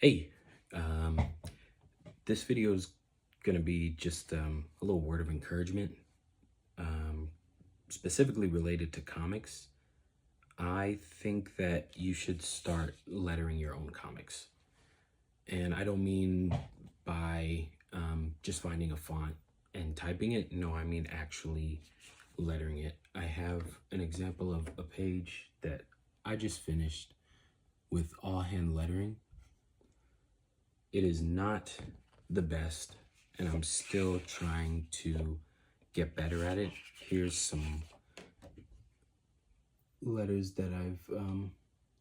Hey, um, this video is going to be just a little word of encouragement, um, specifically related to comics. I think that you should start lettering your own comics. And I don't mean by just finding a font and typing it. No, I mean actually lettering it. I have an example of a page that I just finished with all hand lettering. It is not the best, and I'm still trying to get better at it. Here's some letters that I've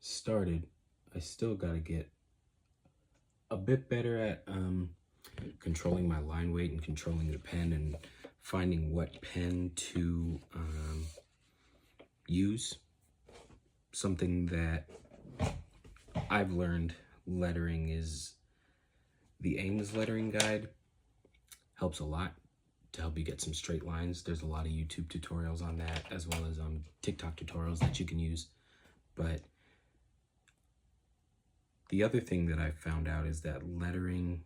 started. I still got to get a bit better at controlling my line weight and controlling the pen and finding what pen to use. Something that I've learned lettering is the Ames lettering guide. Helps a lot to help you get some straight lines. There's a lot of YouTube tutorials on that, as well as TikTok tutorials that you can use. But the other thing that I found out is that lettering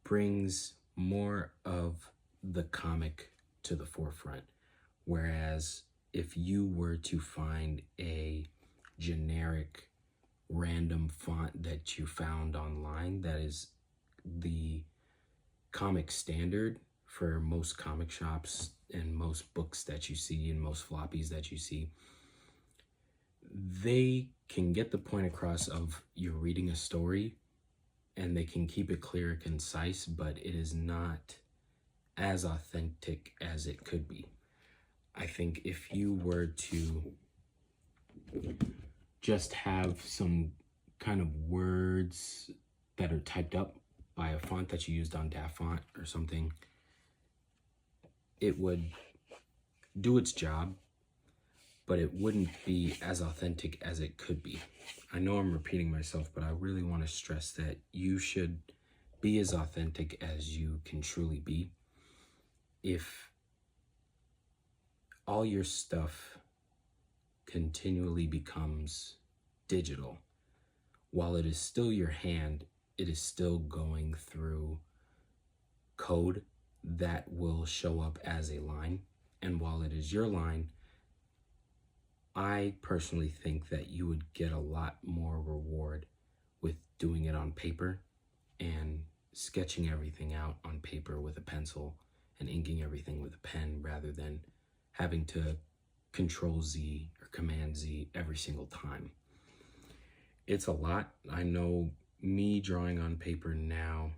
brings more of the comic to the forefront. Whereas if you were to find a generic random font that you found online that is the comic standard for most comic shops and most books that you see and most floppies that you see, they can get the point across of you're reading a story and they can keep it clear and concise, but it is not as authentic as it could be. I think if you were to just have some kind of words that are typed up by a font that you used on DAF font or something, it would do its job, but it wouldn't be as authentic as it could be. I know I'm repeating myself, but I really want to stress that you should be as authentic as you can truly be. If all your stuff continually becomes digital, while it is still your hand, it is still going through code that will show up as a line. And while it is your line, I personally think that you would get a lot more reward with doing it on paper and sketching everything out on paper with a pencil and inking everything with a pen rather than having to Control Z or Command Z every single time. It's a lot. I know me drawing on paper now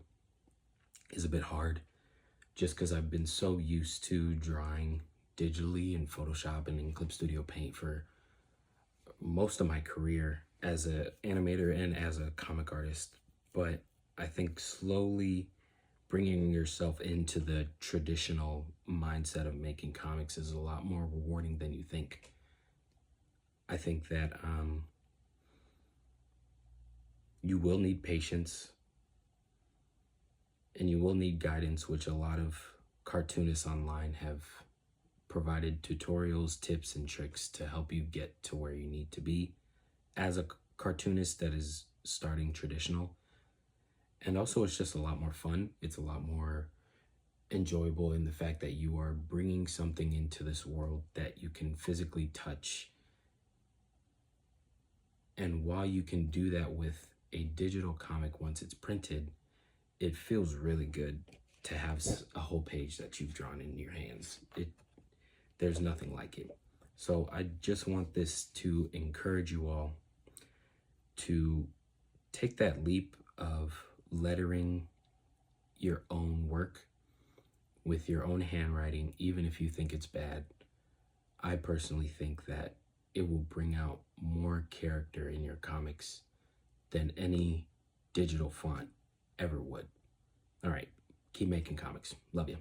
is a bit hard just because I've been so used to drawing digitally in Photoshop and in Clip Studio Paint for most of my career as an animator and as a comic artist. But I think slowly bringing yourself into the traditional mindset of making comics is a lot more rewarding than you think. I think that you will need patience and you will need guidance, which a lot of cartoonists online have provided tutorials, tips, and tricks to help you get to where you need to be as a cartoonist that is starting traditional. And also, it's just a lot more fun. It's a lot more enjoyable in the fact that you are bringing something into this world that you can physically touch. And while you can do that with a digital comic once it's printed, it feels really good to have a whole page that you've drawn in your hands. There's nothing like it. So I just want this to encourage you all to take that leap of lettering your own work with your own handwriting, even if you think it's bad. I personally think that it will bring out more character in your comics than any digital font ever would. All right, keep making comics. Love you.